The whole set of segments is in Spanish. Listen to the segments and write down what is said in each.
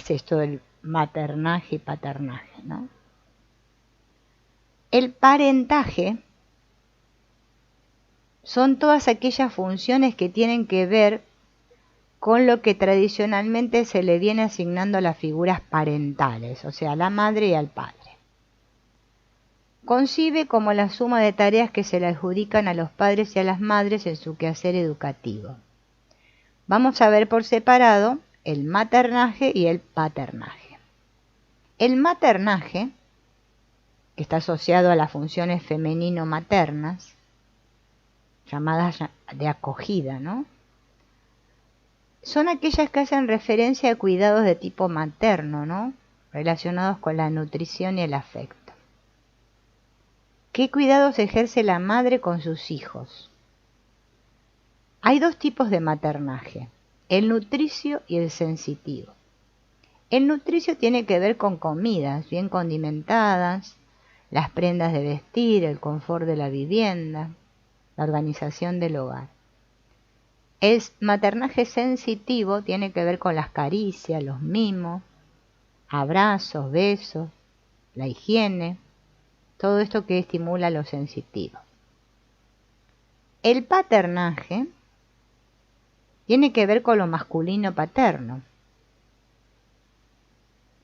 es esto del maternaje y paternaje, ¿no? El parentaje son todas aquellas funciones que tienen que ver con lo que tradicionalmente se le viene asignando a las figuras parentales, o sea, a la madre y al padre. Concibe como la suma de tareas que se le adjudican a los padres y a las madres en su quehacer educativo. Vamos a ver por separado el maternaje y el paternaje. El maternaje, que está asociado a las funciones femenino-maternas, llamadas de acogida, ¿no? Son aquellas que hacen referencia a cuidados de tipo materno, ¿no? Relacionados con la nutrición y el afecto. ¿Qué cuidados ejerce la madre con sus hijos? Hay dos tipos de maternaje, el nutricio y el sensitivo. El nutricio tiene que ver con comidas bien condimentadas, las prendas de vestir, el confort de la vivienda, la organización del hogar. El maternaje sensitivo tiene que ver con las caricias, los mimos, abrazos, besos, la higiene, todo esto que estimula lo sensitivo. El paternaje tiene que ver con lo masculino paterno.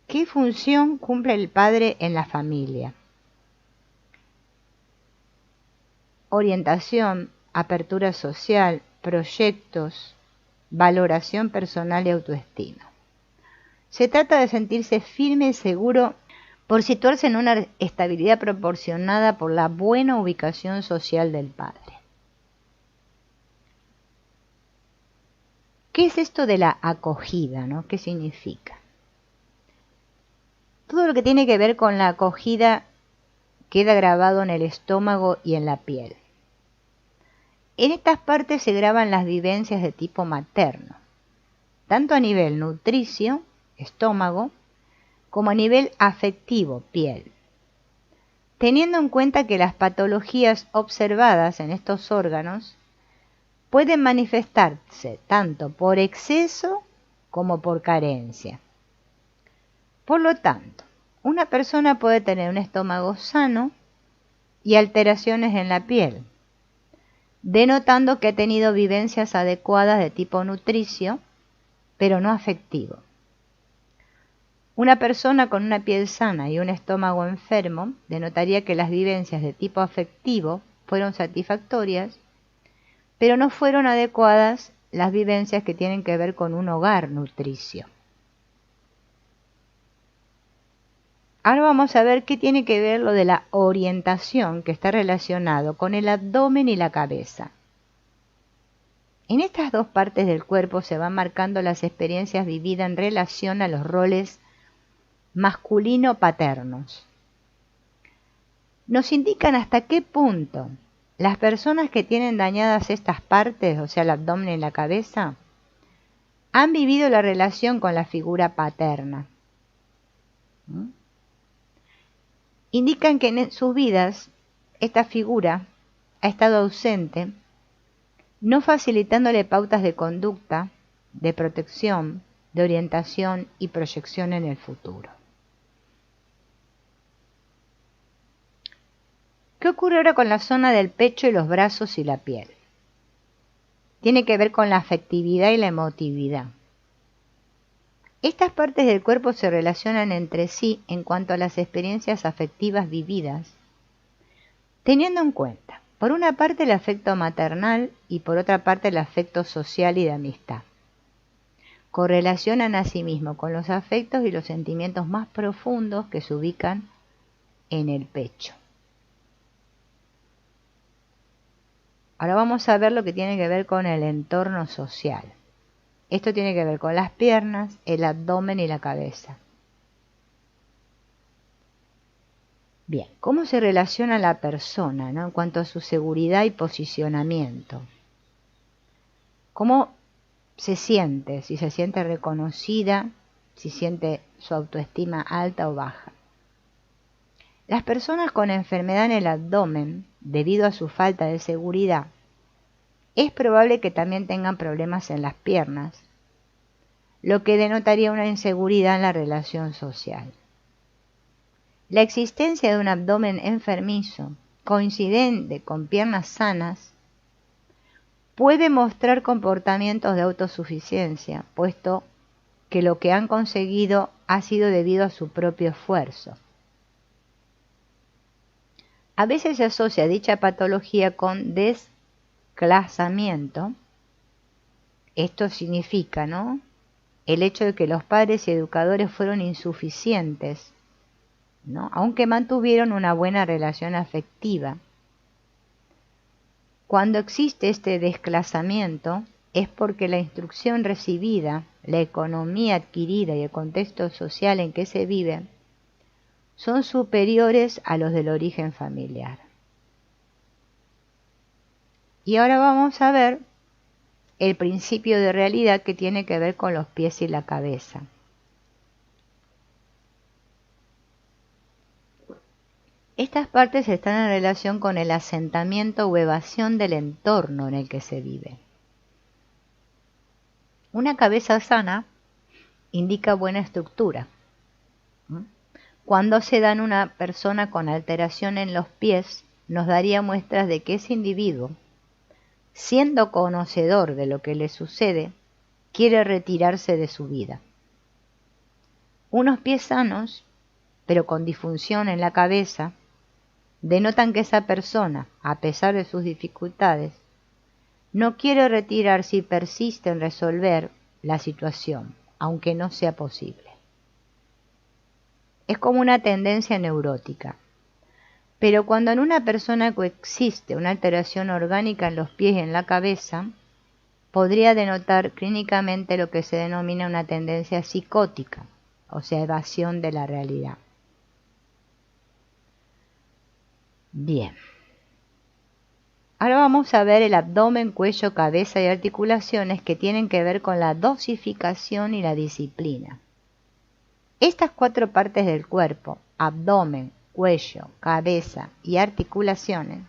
¿Qué función cumple el padre en la familia? Orientación, apertura social, proyectos, valoración personal y autoestima. Se trata de sentirse firme y seguro por situarse en una estabilidad proporcionada por la buena ubicación social del padre. ¿Qué es esto de la acogida, ¿no? ¿Qué significa? Todo lo que tiene que ver con la acogida queda grabado en el estómago y en la piel. En estas partes se graban las vivencias de tipo materno, tanto a nivel nutricio, estómago, como a nivel afectivo, piel. Teniendo en cuenta que las patologías observadas en estos órganos pueden manifestarse tanto por exceso como por carencia. Por lo tanto, una persona puede tener un estómago sano y alteraciones en la piel, denotando que ha tenido vivencias adecuadas de tipo nutricio, pero no afectivo. Una persona con una piel sana y un estómago enfermo denotaría que las vivencias de tipo afectivo fueron satisfactorias, pero no fueron adecuadas las vivencias que tienen que ver con un hogar nutricio. Ahora vamos a ver qué tiene que ver lo de la orientación, que está relacionado con el abdomen y la cabeza. En estas dos partes del cuerpo se van marcando las experiencias vividas en relación a los roles masculino-paternos. Nos indican hasta qué punto las personas que tienen dañadas estas partes, o sea, el abdomen y la cabeza, han vivido la relación con la figura paterna. Indican que en sus vidas esta figura ha estado ausente, no facilitándole pautas de conducta, de protección, de orientación y proyección en el futuro. ¿Qué ocurre ahora con la zona del pecho y los brazos y la piel? Tiene que ver con la afectividad y la emotividad. Estas partes del cuerpo se relacionan entre sí en cuanto a las experiencias afectivas vividas, teniendo en cuenta, por una parte, el afecto maternal y por otra parte el afecto social y de amistad. Correlacionan asimismo con los afectos y los sentimientos más profundos que se ubican en el pecho. Ahora vamos a ver lo que tiene que ver con el entorno social. Esto tiene que ver con las piernas, el abdomen y la cabeza. Bien, ¿cómo se relaciona la persona, ¿no? En cuanto a su seguridad y posicionamiento? ¿Cómo se siente? Si se siente reconocida, si siente su autoestima alta o baja. Las personas con enfermedad en el abdomen, debido a su falta de seguridad, es probable que también tengan problemas en las piernas, lo que denotaría una inseguridad en la relación social. La existencia de un abdomen enfermizo, coincidente con piernas sanas, puede mostrar comportamientos de autosuficiencia, puesto que lo que han conseguido ha sido debido a su propio esfuerzo. A veces se asocia dicha patología con desclasamiento. Esto significa, ¿no?, el hecho de que los padres y educadores fueron insuficientes, ¿no?, aunque mantuvieron una buena relación afectiva. Cuando existe este desclasamiento es porque la instrucción recibida, la economía adquirida y el contexto social en que se vive son superiores a los del origen familiar. Y ahora vamos a ver el principio de realidad que tiene que ver con los pies y la cabeza. Estas partes están en relación con el asentamiento o evasión del entorno en el que se vive. Una cabeza sana indica buena estructura. Cuando se da en una persona con alteración en los pies, nos daría muestras de que ese individuo, siendo conocedor de lo que le sucede, quiere retirarse de su vida. Unos pies sanos, pero con disfunción en la cabeza, denotan que esa persona, a pesar de sus dificultades, no quiere retirarse y persiste en resolver la situación, aunque no sea posible. Es como una tendencia neurótica. Pero cuando en una persona coexiste una alteración orgánica en los pies y en la cabeza, podría denotar clínicamente lo que se denomina una tendencia psicótica, o sea, evasión de la realidad. Bien. Ahora vamos a ver el abdomen, cuello, cabeza y articulaciones que tienen que ver con la dosificación y la disciplina. Estas 4 partes del cuerpo, abdomen, cuello, cabeza y articulaciones,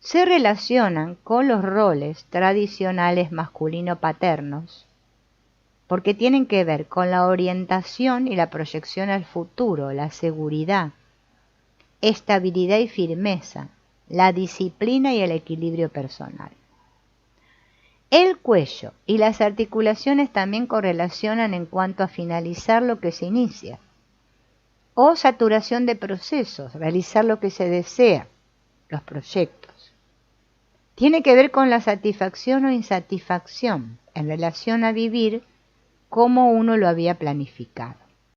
se relacionan con los roles tradicionales masculino-paternos porque tienen que ver con la orientación y la proyección al futuro, la seguridad, estabilidad y firmeza, la disciplina y el equilibrio personal. El cuello y las articulaciones también correlacionan en cuanto a finalizar lo que se inicia, o saturación de procesos, realizar lo que se desea, los proyectos. Tiene que ver con la satisfacción o insatisfacción en relación a vivir como uno lo había planificado.